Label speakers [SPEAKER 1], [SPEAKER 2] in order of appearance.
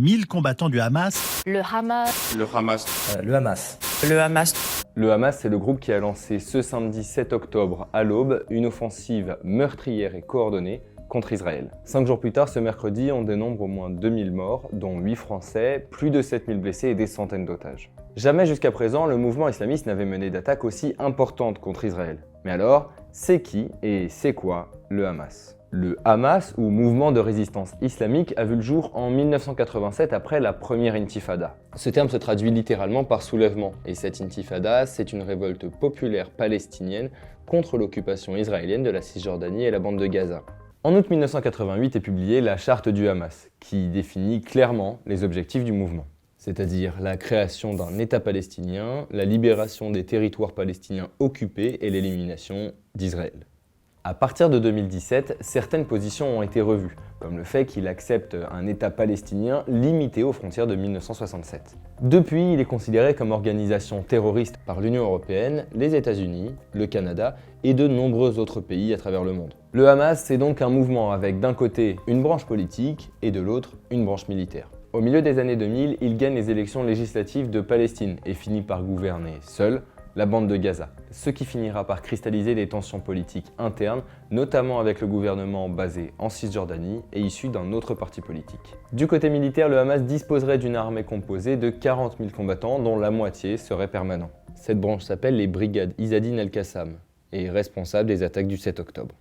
[SPEAKER 1] 1000 combattants du Hamas.
[SPEAKER 2] Le Hamas.
[SPEAKER 3] Le Hamas.
[SPEAKER 4] Le Hamas.
[SPEAKER 5] Le Hamas.
[SPEAKER 6] Le Hamas, c'est le groupe qui a lancé ce samedi 7 octobre à l'aube une offensive meurtrière et coordonnée contre Israël. 5 jours plus tard, ce mercredi, on dénombre au moins 2000 morts, dont 8 Français, plus de 7000 blessés et des centaines d'otages. Jamais jusqu'à présent, le mouvement islamiste n'avait mené d'attaque aussi importante contre Israël. Mais alors, c'est qui et c'est quoi le Hamas ? Le Hamas, ou Mouvement de résistance islamique, a vu le jour en 1987 après la première intifada. Ce terme se traduit littéralement par soulèvement, et cette intifada, c'est une révolte populaire palestinienne contre l'occupation israélienne de la Cisjordanie et la bande de Gaza. En août 1988 est publiée la charte du Hamas, qui définit clairement les objectifs du mouvement, c'est-à-dire la création d'un État palestinien, la libération des territoires palestiniens occupés et l'élimination d'Israël. À partir de 2017, certaines positions ont été revues, comme le fait qu'il accepte un État palestinien limité aux frontières de 1967. Depuis, il est considéré comme organisation terroriste par l'Union européenne, les États-Unis, le Canada et de nombreux autres pays à travers le monde. Le Hamas, c'est donc un mouvement avec d'un côté une branche politique et de l'autre une branche militaire. Au milieu des années 2000, il gagne les élections législatives de Palestine et finit par gouverner seul la bande de Gaza, ce qui finira par cristalliser des tensions politiques internes, notamment avec le gouvernement basé en Cisjordanie et issu d'un autre parti politique. Du côté militaire, le Hamas disposerait d'une armée composée de 40 000 combattants dont la moitié serait permanent. Cette branche s'appelle les Brigades Izzadine al-Qassam et est responsable des attaques du 7 octobre.